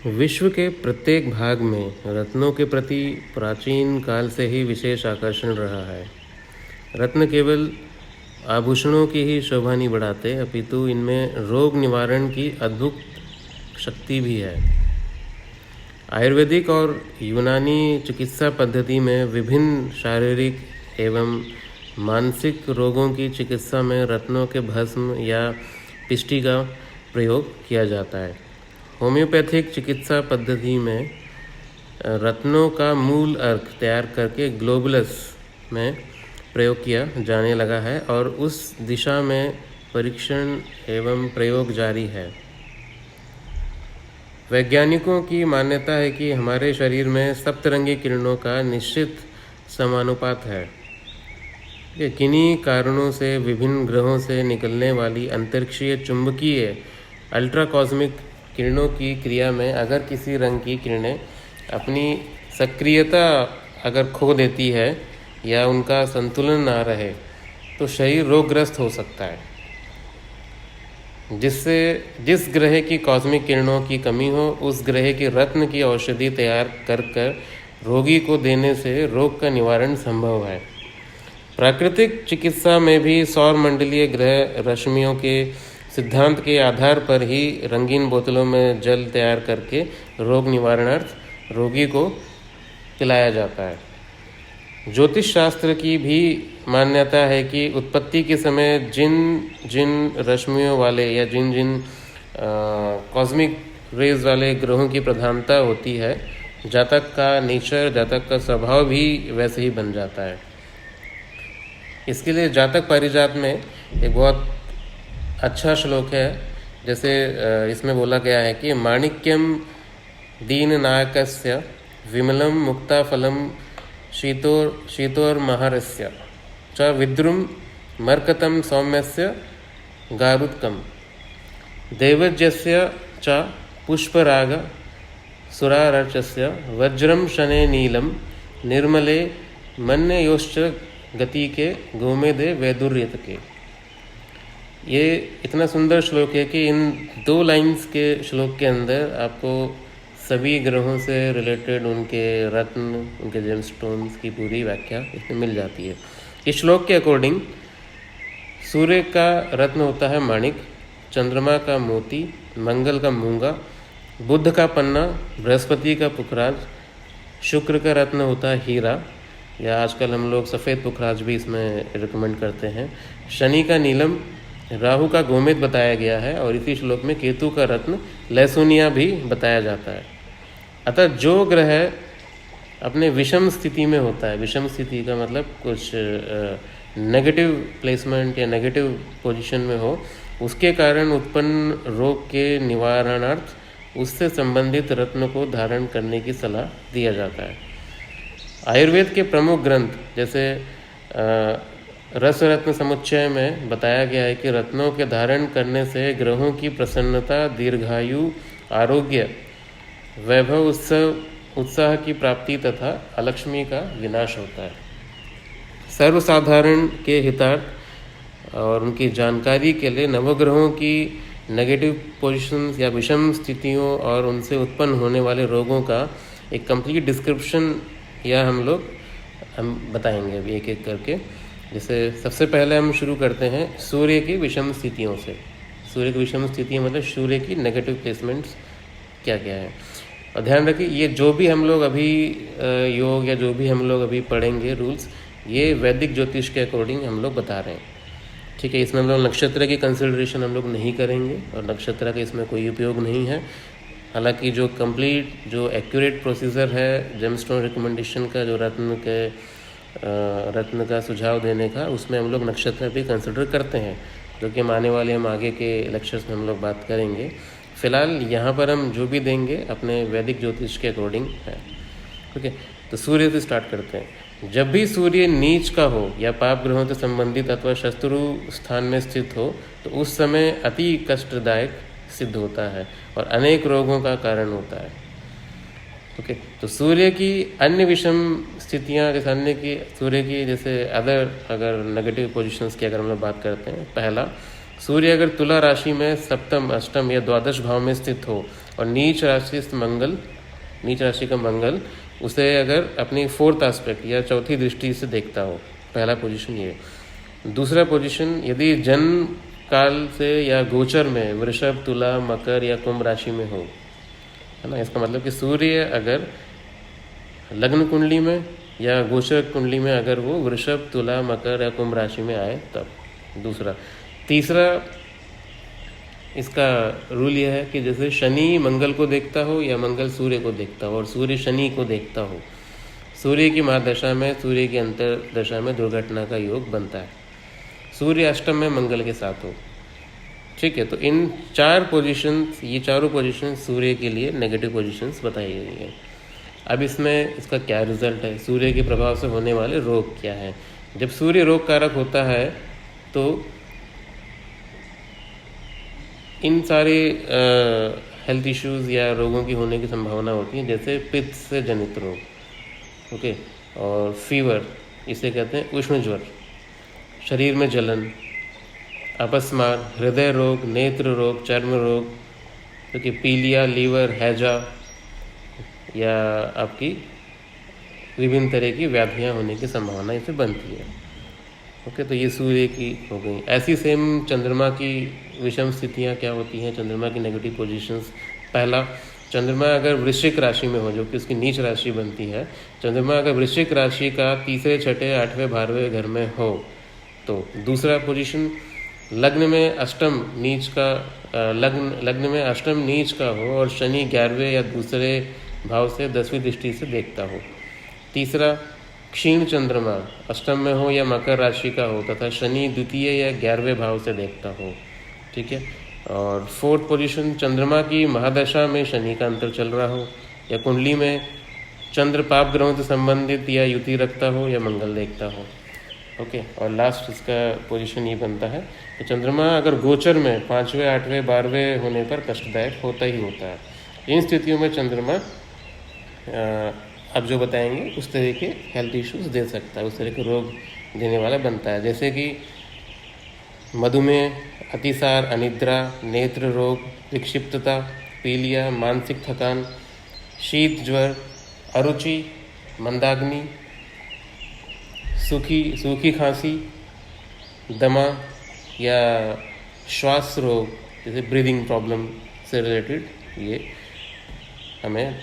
विश्व के प्रत्येक भाग में रत्नों के प्रति प्राचीन काल से ही विशेष आकर्षण रहा है। रत्न केवल आभूषणों की ही शोभा नहीं बढ़ाते, अपितु इनमें रोग निवारण की अद्भुत शक्ति भी है। आयुर्वेदिक और यूनानी चिकित्सा पद्धति में विभिन्न शारीरिक एवं मानसिक रोगों की चिकित्सा में रत्नों के भस्म या पिष्टि का प्रयोग किया जाता है। होम्योपैथिक चिकित्सा पद्धति में रत्नों का मूल अर्क तैयार करके ग्लोबुलस में प्रयोग किया जाने लगा है और उस दिशा में परीक्षण एवं प्रयोग जारी है। वैज्ञानिकों की मान्यता है कि हमारे शरीर में सप्तरंगी किरणों का निश्चित समानुपात है। किन्हीं कारणों से विभिन्न ग्रहों से निकलने वाली अंतरिक्षीय चुंबकीय अल्ट्राकॉस्मिक किरणों की क्रिया में अगर किसी रंग की किरणें अपनी सक्रियता अगर खो देती है या उनका संतुलन ना रहे तो शरीर रोगग्रस्त हो सकता है, जिससे जिस ग्रह की कॉस्मिक किरणों की कमी हो उस ग्रह की रत्न की औषधि तैयार कर रोगी को देने से रोग का निवारण संभव है। प्राकृतिक चिकित्सा में भी सौर मंडलीय ग्रह रश्मियों के सिद्धांत के आधार पर ही रंगीन बोतलों में जल तैयार करके रोग निवारणार्थ रोगी को पिलाया जाता है। ज्योतिष शास्त्र की भी मान्यता है कि उत्पत्ति के समय जिन जिन रश्मियों वाले या जिन जिन कॉस्मिक रेज वाले ग्रहों की प्रधानता होती है, जातक का नेचर, जातक का स्वभाव भी वैसे ही बन जाता है। इसके लिए जातक पारिजात में एक बहुत अच्छा श्लोक है, जैसे इसमें बोला गया है कि माणिक्यम दीननायकस्य विमलम मुक्ताफलम शीतोर्महारस्य च विद्रुम मर्कतम सौम्यस्य गारुत्कम दैवज्यस्य च पुष्पराग सुरारचस्य वज्रम शने नीलम निर्मले मन्ययोश्च गति के गोमेदे वैदुर्यत के। ये इतना सुंदर श्लोक है कि इन 2 लाइंस के श्लोक के अंदर आपको सभी ग्रहों से रिलेटेड उनके रत्न, उनके जेमस्टोन्स की पूरी व्याख्या इसमें मिल जाती है। इस श्लोक के अकॉर्डिंग सूर्य का रत्न होता है माणिक, चंद्रमा का मोती, मंगल का मूंगा, बुध का पन्ना, बृहस्पति का पुखराज, शुक्र का रत्न होता है हीरा, या आजकल हम लोग सफ़ेद पुखराज भी इसमें रिकमेंड करते हैं, शनि का नीलम, राहु का गोमेद बताया गया है और इसी श्लोक में केतु का रत्न लहसुनिया भी बताया जाता है। अतः जो ग्रह अपने विषम स्थिति में होता है, विषम स्थिति का मतलब कुछ नेगेटिव प्लेसमेंट या नेगेटिव पोजीशन में हो, उसके कारण उत्पन्न रोग के निवारणार्थ उससे संबंधित रत्न को धारण करने की सलाह दिया जाता है। आयुर्वेद के प्रमुख ग्रंथ जैसे रस रत्न समुच्चय में बताया गया है कि रत्नों के धारण करने से ग्रहों की प्रसन्नता, दीर्घायु, आरोग्य, वैभव, उत्साह की प्राप्ति तथा अलक्ष्मी का विनाश होता है। सर्वसाधारण के हितार्थ और उनकी जानकारी के लिए नवग्रहों की नेगेटिव पोजीशंस या विषम स्थितियों और उनसे उत्पन्न होने वाले रोगों का एक कंप्लीट डिस्क्रिप्शन या हम बताएंगे अभी एक एक करके। जैसे सबसे पहले हम शुरू करते हैं सूर्य की विषम स्थितियों से। सूर्य की विषम स्थितियाँ मतलब सूर्य की नेगेटिव प्लेसमेंट्स क्या क्या है। और ध्यान रखिए, ये जो भी हम लोग अभी योग या जो भी हम लोग अभी पढ़ेंगे रूल्स, ये वैदिक ज्योतिष के अकॉर्डिंग हम लोग बता रहे हैं, ठीक है। इसमें हम लोग नक्षत्र की कंसिडरेशन हम लोग नहीं करेंगे और नक्षत्र का इसमें कोई उपयोग नहीं है। हालांकि जो कंप्लीट जो एक्यूरेट प्रोसीजर है जेमस्टोन रिकमेंडेशन का, जो रत्न का सुझाव देने का, उसमें हम लोग नक्षत्र भी कंसिडर करते हैं, जो कि आने वाले हम आगे के लेक्चर्स में हम लोग बात करेंगे। फिलहाल यहाँ पर हम जो भी देंगे अपने वैदिक ज्योतिष के अकॉर्डिंग है, ठीक है। तो सूर्य से स्टार्ट करते हैं। जब भी सूर्य नीच का हो या पाप ग्रहों से संबंधित अथवा शत्रु स्थान में स्थित हो तो उस समय अति कष्टदायक सिद्ध होता है और अनेक रोगों का कारण होता है। ओके, तो सूर्य की अन्य विषम स्थितियाँ, जैसे सूर्य की जैसे अगर नेगेटिव पोजीशंस की अगर हम लोग बात करते हैं, पहला सूर्य अगर तुला राशि में सप्तम, अष्टम या द्वादश भाव में स्थित हो और नीच राशि का मंगल उसे अगर अपनी फोर्थ एस्पेक्ट या चौथी दृष्टि से देखता हो, पहला पोजीशन ये। दूसरा पोजीशन, यदि जन्म काल से या गोचर में वृषभ, तुला, मकर या कुंभ राशि में हो, है ना, इसका मतलब कि सूर्य अगर लग्न कुंडली में या गोचर कुंडली में अगर वो वृषभ, तुला, मकर या कुंभ राशि में आए तब। दूसरा। तीसरा इसका रूल यह है कि जैसे शनि मंगल को देखता हो या मंगल सूर्य को देखता हो और सूर्य शनि को देखता हो, सूर्य की महादशा में, सूर्य की अंतर दशा में दुर्घटना का योग बनता है। सूर्य अष्टम में मंगल के साथ हो, ठीक है। तो इन चार पोजीशंस, ये चारों पोजीशंस सूर्य के लिए नेगेटिव पोजीशंस बताई गई हैं। अब इसमें इसका क्या रिजल्ट है, सूर्य के प्रभाव से होने वाले रोग क्या हैं। जब सूर्य रोग कारक होता है तो इन सारे हेल्थ इश्यूज़ या रोगों की होने की संभावना होती है, जैसे पित्त से जनित रोग, ओके, और फीवर, इसे कहते हैं उष्ण ज्वर, शरीर में जलन, अपस्मार, हृदय रोग, नेत्र रोग, चर्म रोग, क्योंकि पीलिया, लीवर, हैजा या आपकी विभिन्न तरह की व्याधियाँ होने की संभावना इससे बनती है। ओके, तो ये सूर्य की हो गई। ऐसी सेम चंद्रमा की विषम स्थितियाँ क्या होती हैं, चंद्रमा की नेगेटिव पोजीशंस। पहला, चंद्रमा अगर वृश्चिक राशि में हो, जो कि उसकी नीच राशि बनती है, चंद्रमा अगर वृश्चिक राशि का तीसरे, छठे, आठवें, 12वें घर में हो तो। दूसरा पोजीशन, लग्न में अष्टम नीच का लग्न में अष्टम नीच का हो और शनि 11वें या दूसरे भाव से 10वीं दृष्टि से देखता हो। तीसरा, क्षीण चंद्रमा अष्टम में हो या मकर राशि का हो तथा शनि द्वितीय या 11वें भाव से देखता हो, ठीक है। और फोर्थ पोजीशन, चंद्रमा की महादशा में शनि का अंतर चल रहा हो या कुंडली में चंद्र पाप ग्रहों से संबंधित या युति रखता हो या मंगल देखता हो, ओके। और लास्ट इसका पोजीशन ये बनता है कि चंद्रमा अगर गोचर में 5वें, 8वें, 12वें होने पर कष्टदायक होता ही होता है। इन स्थितियों में चंद्रमा अब जो बताएंगे उस तरह के हेल्थ इश्यूज दे सकता है, उस तरह के रोग देने वाला बनता है, जैसे कि मधुमेह, अतिसार, अनिद्रा, नेत्र रोग, विक्षिप्तता, पीलिया, मानसिक थकान, शीत ज्वर, अरुचि, मंदाग्नि, सूखी खांसी, दमा या श्वास रोग जैसे ब्रीदिंग प्रॉब्लम से रिलेटेड ये हमें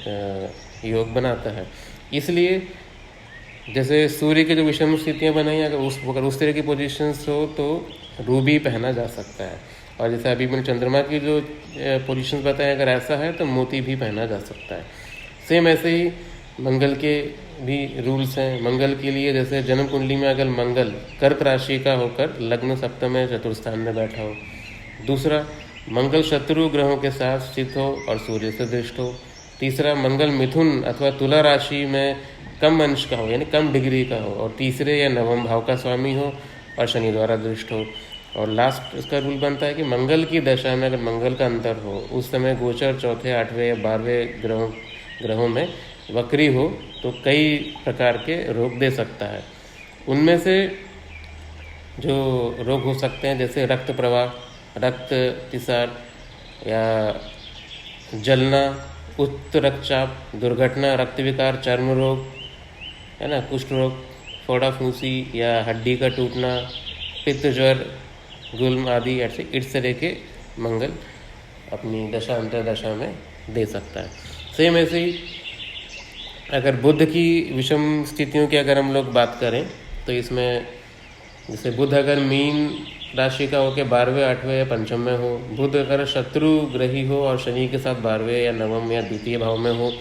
योग बनाता है। इसलिए जैसे सूर्य की जो विषम स्थितियाँ बनाई, अगर उस तरह की पोजीशंस हो तो रूबी पहना जा सकता है। और जैसे अभी मैंने चंद्रमा की जो पोजीशंस बताए, अगर ऐसा है तो मोती भी पहना जा सकता है। सेम ऐसे ही मंगल के भी रूल्स हैं। मंगल के लिए जैसे जन्म कुंडली में अगर मंगल कर्क राशि का होकर लग्न सप्तम में चतुर्थ स्थान में बैठा हो। दूसरा, मंगल शत्रु ग्रहों के साथ स्थित हो और सूर्य से दृष्ट हो। तीसरा, मंगल मिथुन अथवा तुला राशि में कम अंश का हो, यानी कम डिग्री का हो और तीसरे या नवम भाव का स्वामी हो और शनि द्वारा दृष्ट हो। और लास्ट इसका रूल बनता है कि मंगल की दशा में अगर मंगल का अंतर हो, उस समय गोचर चौथे, 8वें या 12वें ग्रहों में वक्री हो तो कई प्रकार के रोग दे सकता है। उनमें से जो रोग हो सकते हैं जैसे रक्त प्रवाह, रक्त तिसार या जलना, उच्च रक्तचाप, दुर्घटना, रक्त विकार, चर्म रोग, है ना, कुष्ठ रोग, फोड़ा फूंसी या हड्डी का टूटना, पित्त ज्वर, गुल्म आदि, ऐसे इस तरह के मंगल अपनी दशा अंतर्दशा में दे सकता है। सेम ऐसे ही अगर बुध की विषम स्थितियों की अगर हम लोग बात करें तो इसमें जैसे बुध अगर मीन राशि का हो के 12वें, 8वें या पंचम में हो, बुध अगर शत्रु ग्रही हो और शनि के साथ 12वें या नवम या द्वितीय भाव में हो,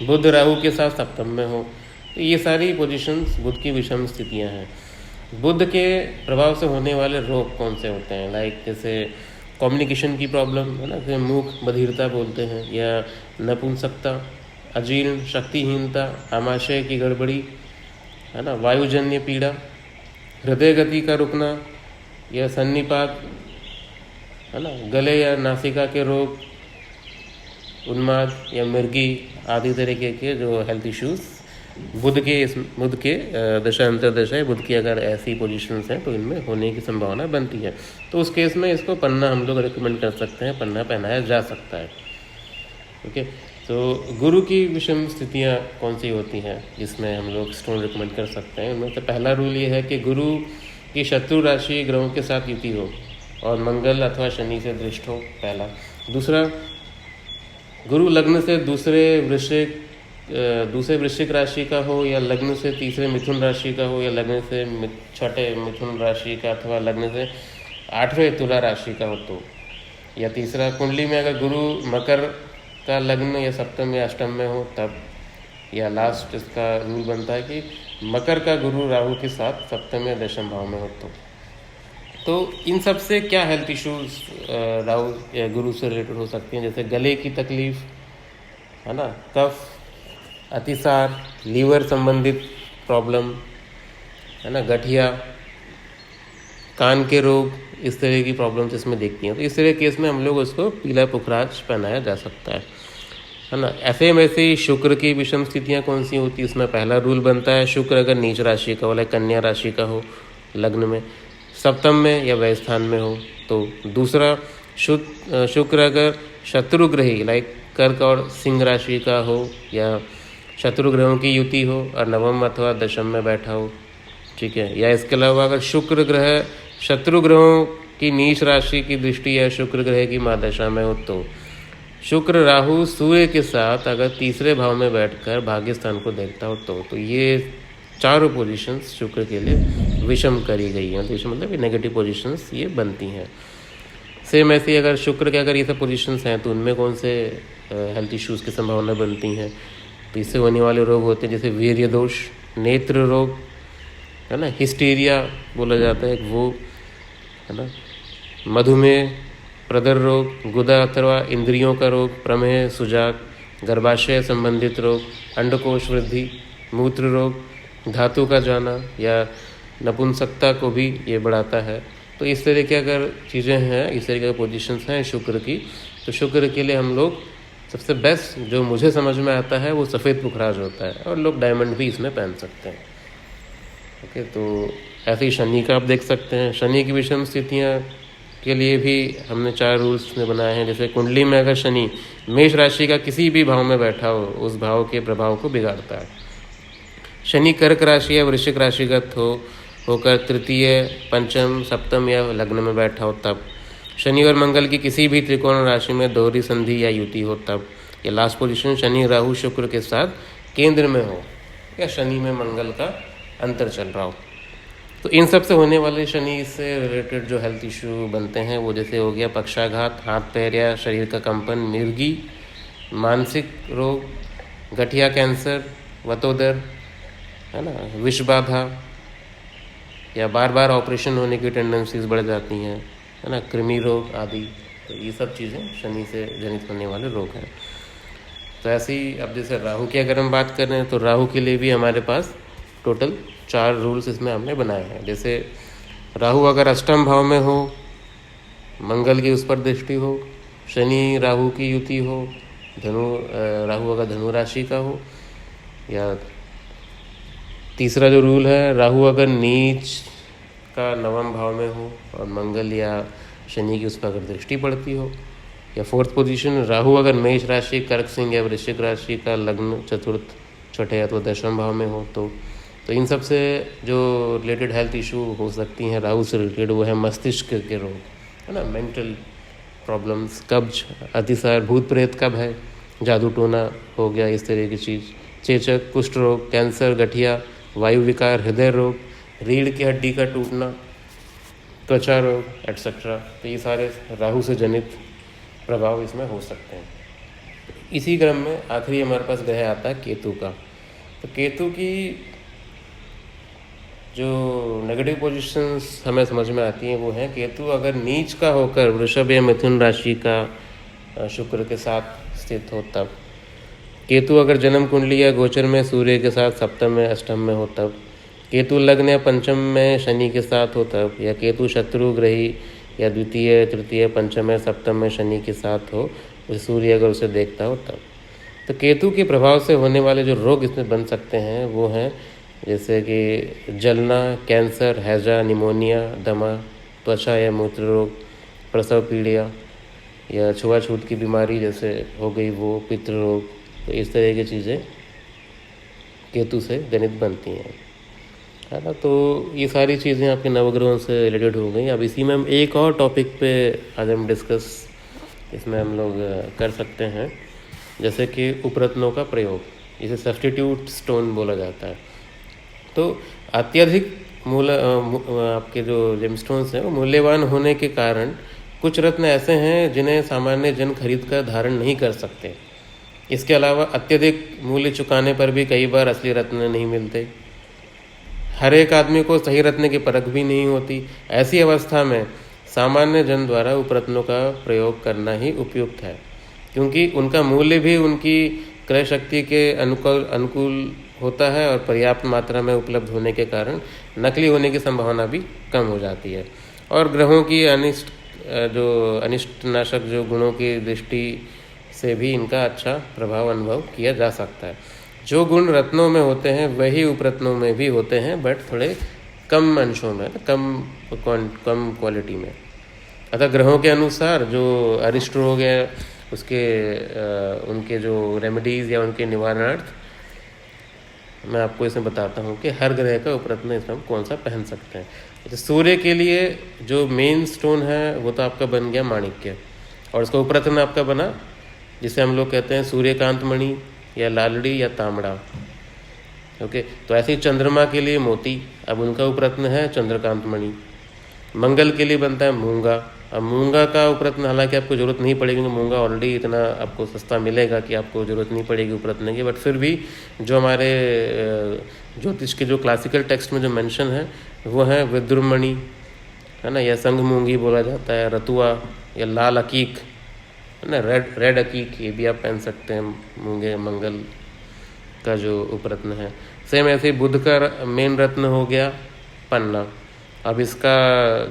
बुध राहु के साथ सप्तम में हो, तो ये सारी पोजीशंस बुध की विषम स्थितियां हैं। बुध के प्रभाव से होने वाले रोग कौन से होते हैं, लाइक जैसे कम्युनिकेशन की प्रॉब्लम, है ना, जैसे मूक बधिरता बोलते हैं, या नपुंसकता, अजीर्ण, शक्तिहीनता, आमाशय की गड़बड़ी, है ना, वायुजन्य पीड़ा, हृदय गति का रुकना या सन्निपात, है ना, गले या नासिका के रोग, उन्माद या मिर्गी आदि तरीके के जो हेल्थ इश्यूज बुध के दशा अंतर्दशा, बुध की अगर ऐसी पोजीशंस हैं तो इनमें होने की संभावना बनती है। तो उस केस में इसको पन्ना हम लोग रिकमेंड कर सकते हैं, पन्ना पहनाया जा सकता है। ओके, तो गुरु की विषम स्थितियाँ कौन सी होती हैं जिसमें हम लोग स्टोन रिकमेंड कर सकते हैं? उनमें से पहला रूल ये है कि गुरु की शत्रु राशि ग्रहों के साथ युति हो और मंगल अथवा शनि से दृष्ट हो, पहला। दूसरा, गुरु लग्न से दूसरे वृश्चिक राशि का हो, या लग्न से तीसरे मिथुन राशि का हो, या लग्न से छठे मिथुन राशि का, अथवा लग्न से 8वें तुला राशि का हो तो। या तीसरा, कुंडली में अगर गुरु मकर का लग्न या सप्तम या अष्टम में हो तब। या लास्ट इसका रूल बनता है कि मकर का गुरु राहु के साथ सप्तम या दशम भाव में हो तो इन सब से क्या हेल्थ इश्यूज राहु या गुरु से रिलेटेड हो सकती हैं? जैसे गले की तकलीफ, है ना, कफ, अतिसार, लीवर संबंधित प्रॉब्लम, है ना, गठिया, कान के रोग, इस तरह की प्रॉब्लम्स इसमें देखती हैं। तो इस तरह के केस में हम लोग उसको पीला पुखराज पहनाया जा सकता है ना। ऐसे में से शुक्र की विषम स्थितियाँ कौन सी होती है? उसमें पहला रूल बनता है, शुक्र अगर नीच राशि का हो, लाइक कन्या राशि का हो, लग्न में सप्तम में या व्यय स्थान में हो तो। दूसरा, शुक्र अगर शत्रुग्रही लाइक कर्क और सिंह राशि का हो, या शत्रु ग्रहों की युति हो और नवम अथवा दशम में बैठा हो, ठीक है। या इसके अलावा अगर शुक्र ग्रह शत्रु ग्रहों की नीच राशि की दृष्टि या शुक्र ग्रह की महादशा में हो तो। शुक्र राहु सूर्य के साथ अगर तीसरे भाव में बैठकर भाग्य स्थान को देखता हो तो ये चारों पोजीशंस शुक्र के लिए विषम करी गई हैं। विषम मतलब नेगेटिव पोजीशंस ये बनती हैं। सेम ऐसे ही अगर शुक्र के अगर ये सब पोजीशंस हैं तो उनमें कौन से हेल्थ इश्यूज़ की संभावना बनती हैं? तो इससे होने वाले रोग होते हैं जैसे वीर्य दोष, नेत्र रोग, है ना, हिस्टीरिया बोला जाता है वो, है ना, मधुमेह, प्रदर रोग, गुदा अथवा इंद्रियों का रोग, प्रमेह, सुजाक, गर्भाशय संबंधित रोग, अंडकोश वृद्धि, मूत्र रोग, धातु का जाना या नपुंसकता को भी ये बढ़ाता है। तो इस तरह की अगर चीज़ें हैं, इस तरह की पोजीशंस हैं शुक्र की, तो शुक्र के लिए हम लोग सबसे बेस्ट जो मुझे समझ में आता है वो सफ़ेद पुखराज होता है, और लोग डायमंड भी इसमें पहन सकते हैं। ओके, तो ऐसे ही शनि का आप देख सकते हैं। शनि की विषम स्थितियाँ के लिए भी हमने 4 रूल्स में बनाए हैं। जैसे कुंडली में अगर शनि मेष राशि का किसी भी भाव में बैठा हो, उस भाव के प्रभाव को बिगाड़ता है। शनि कर्क राशि या वृश्चिक राशिगत होकर तृतीय, पंचम, सप्तम या लग्न में बैठा हो तब। शनि और मंगल की किसी भी त्रिकोण राशि में दोहरी संधि या युति हो तब। या लास्ट पोजीशन, शनि राहु शुक्र के साथ केंद्र में हो या शनि में मंगल का अंतर चल रहा हो। तो इन सब से होने वाले शनि से रिलेटेड जो हेल्थ इशू बनते हैं वो जैसे हो गया पक्षाघात, हाथ पैर या शरीर का कंपन, मिर्गी, मानसिक रोग, गठिया कैंसर, वतोदर, है ना, विष बाधा, या बार बार ऑपरेशन होने की टेंडेंसीज बढ़ जाती हैं, है ना, कृमि रोग आदि। तो ये सब चीज़ें शनि से जनित होने वाले रोग हैं। तो ऐसे ही अब जैसे राहु की अगर हम बात कर रहे हैं तो राहु के लिए भी हमारे पास टोटल 4 रूल्स इसमें हमने बनाए हैं। जैसे राहु अगर अष्टम भाव में हो, मंगल की उस पर दृष्टि हो, शनि राहु की युति हो, राहु अगर धनु राशि का हो, या तीसरा जो रूल है, राहु अगर नीच का नवम भाव में हो और मंगल या शनि की उस पर अगर दृष्टि पड़ती हो। या फोर्थ पोजीशन, राहु अगर मेष राशि, कर्क, सिंह या वृश्चिक राशि का लग्न चतुर्थ, छठे या तो दशम भाव में हो तो इन सब से जो रिलेटेड हेल्थ इशू हो सकती हैं राहु से रिलेटेड, वो है मस्तिष्क के रोग, है ना, मेंटल प्रॉब्लम्स, कब्ज, अतिसार, भूत प्रेत कब है, जादू टोना हो गया, इस तरह की चीज़, चेचक, कुष्ठ रोग, कैंसर, गठिया, वायु विकार, हृदय रोग, रीढ़ की हड्डी का टूटना, त्वचा रोग एट्सेट्रा। तो ये सारे राहु से जनित प्रभाव इसमें हो सकते हैं। इसी क्रम में आखिरी हमारे पास ग्रह आता है केतु का। तो केतु की जो नेगेटिव पोजीशंस हमें समझ में आती हैं वो हैं, केतु अगर नीच का होकर वृषभ या मिथुन राशि का शुक्र के साथ स्थित हो तब। केतु अगर जन्म कुंडली या गोचर में सूर्य के साथ सप्तम में अष्टम में हो तब। केतु लग्न या पंचम में शनि के साथ हो तब। या केतु शत्रु ग्रही या द्वितीय, तृतीय, पंचम या सप्तम में शनि के साथ हो, सूर्य अगर उसे देखता हो तब। तो केतु के प्रभाव से होने वाले जो रोग इसमें बन सकते हैं वो हैं जैसे कि जलना, कैंसर, हैजा, निमोनिया, दमा, त्वचा या मूत्र रोग, प्रसव पीड़िया या छुआछूत की बीमारी जैसे हो गई वो, पितृ रोग, तो इस तरह की चीज़ें केतु से जनित बनती हैं, है ना। तो ये सारी चीज़ें आपके नवग्रहों से रिलेटेड हो गई। अब इसी में हम एक और टॉपिक पे आज हम डिस्कस इसमें हम लोग कर सकते हैं, जैसे कि उपरत्नों का प्रयोग, इसे सब्स्टिट्यूट स्टोन बोला जाता है। तो अत्यधिक आपके जो जेमस्टोन्स हैं वो मूल्यवान होने के कारण कुछ रत्न ऐसे हैं जिन्हें सामान्य जन खरीद कर धारण नहीं कर सकते। इसके अलावा अत्यधिक मूल्य चुकाने पर भी कई बार असली रत्न नहीं मिलते। हर एक आदमी को सही रत्न की परख भी नहीं होती। ऐसी अवस्था में सामान्य जन द्वारा उपरत्नों का प्रयोग करना ही उपयुक्त है, क्योंकि उनका मूल्य भी उनकी क्रय शक्ति के अनुकूल होता है और पर्याप्त मात्रा में उपलब्ध होने के कारण नकली होने की संभावना भी कम हो जाती है। और ग्रहों की अनिष्टनाशक जो गुणों की दृष्टि से भी इनका अच्छा प्रभाव अनुभव किया जा सकता है। जो गुण रत्नों में होते हैं वही उपरत्नों में भी होते हैं, बट थोड़े कम अंशों में, कम क्वालिटी में। अतः ग्रहों के अनुसार जो अरिष्ट रोग है उसके उनके जो रेमेडीज़ या उनके निवारणार्थ मैं आपको इसमें बताता हूँ कि हर ग्रह का उपरत्न इसमें हम कौन सा पहन सकते हैं। जैसे सूर्य के लिए जो मेन स्टोन है वो तो आपका बन गया माणिक्य, और उसका उपरत्न आपका बना जिसे हम लोग कहते हैं सूर्यकांत मणि या लालड़ी या तांबड़ा। ओके, तो ऐसे ही चंद्रमा के लिए मोती, अब उनका उपरत्न है चंद्रकांत मणि। मंगल के लिए बनता है मूंगा। अब मूंगा का उपरत्न हालांकि आपको ज़रूरत नहीं पड़ेगी, क्योंकि मूंगा ऑलरेडी इतना आपको सस्ता मिलेगा कि आपको ज़रूरत नहीं पड़ेगी उपरत्न की, बट फिर भी जो हमारे ज्योतिष के जो क्लासिकल टेक्स्ट में जो मेंशन है वो है विद्रुमणि, है ना, या संघ मूंगी बोला जाता है, रतुआ या लाल अकीक, है ना, रेड अकीक, ये भी आप पहन सकते हैं मूंगे मंगल का जो उपरत्न है। सेम ऐसे बुध का मेन रत्न हो गया पन्ना। अब इसका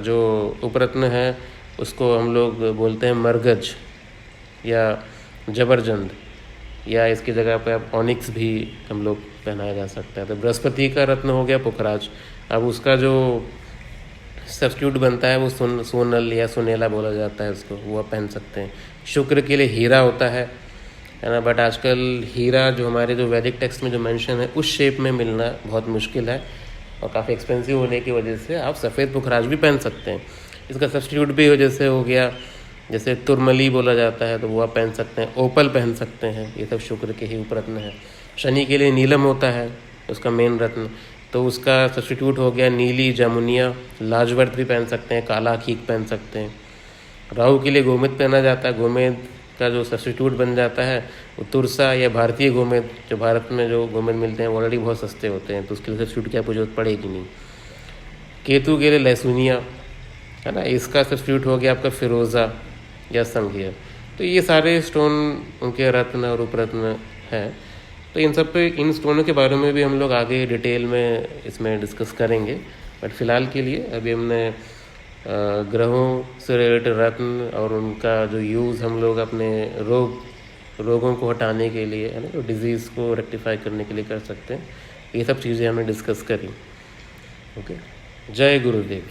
जो उपरत्न है उसको हम लोग बोलते हैं मरगज या जबरजंद, या इसकी जगह पे आप ऑनिक्स भी हम लोग पहनाया जा सकता है। तो बृहस्पति का रत्न हो गया पुखराज। अब उसका जो सब्स्टिट्यूट बनता है वो सोनल या सुनेला बोला जाता है उसको, वो आप पहन सकते हैं। शुक्र के लिए हीरा होता है ना, बट आजकल हीरा जो हमारे जो वैदिक टेक्स्ट में जो मेंशन है उस शेप में मिलना बहुत मुश्किल है, और काफ़ी एक्सपेंसिव होने की वजह से आप सफ़ेद पुखराज भी पहन सकते हैं। इसका सब्स्टिट्यूट भी वजह से हो गया, जैसे तुरमली बोला जाता है तो वो आप पहन सकते हैं। ओपल पहन सकते हैं, ये सब शुक्र के ही उपरत्न है। शनि के लिए नीलम होता है उसका मेन रत्न, तो उसका सब्स्टिट्यूट हो गया नीली, जामुनिया। लाजवर्त भी पहन सकते हैं, काला अकीक पहन सकते हैं। राहु के लिए गोमेद पहना जाता है, गोमेद का जो सब्स्टिट्यूट बन जाता है वो तुरसा या भारतीय गोमेद, जो भारत में जो गोमेद मिलते हैं वो ऑलरेडी बहुत सस्ते होते हैं, तो उसके लिए सब्स्टिट्यूट की आपको जरूरत पड़ेगी नहीं। केतु के लिए लहसुनिया, है ना, इसका सब्स्टिट्यूट हो गया आपका फिरोज़ा या संघिया। तो ये सारे स्टोन उनके रत्न और उपरत्न हैं। तो इन स्टोनों के बारे में भी हम लोग आगे डिटेल में इसमें डिस्कस करेंगे, बट फ़िलहाल के लिए अभी हमने ग्रहों से रिलेटेड रत्न और उनका जो यूज़ हम लोग अपने रोगों को हटाने के लिए, है ना, तो डिजीज़ को रेक्टिफाई करने के लिए कर सकते हैं, ये सब चीज़ें हमने डिस्कस करी। ओके, जय गुरुदेव।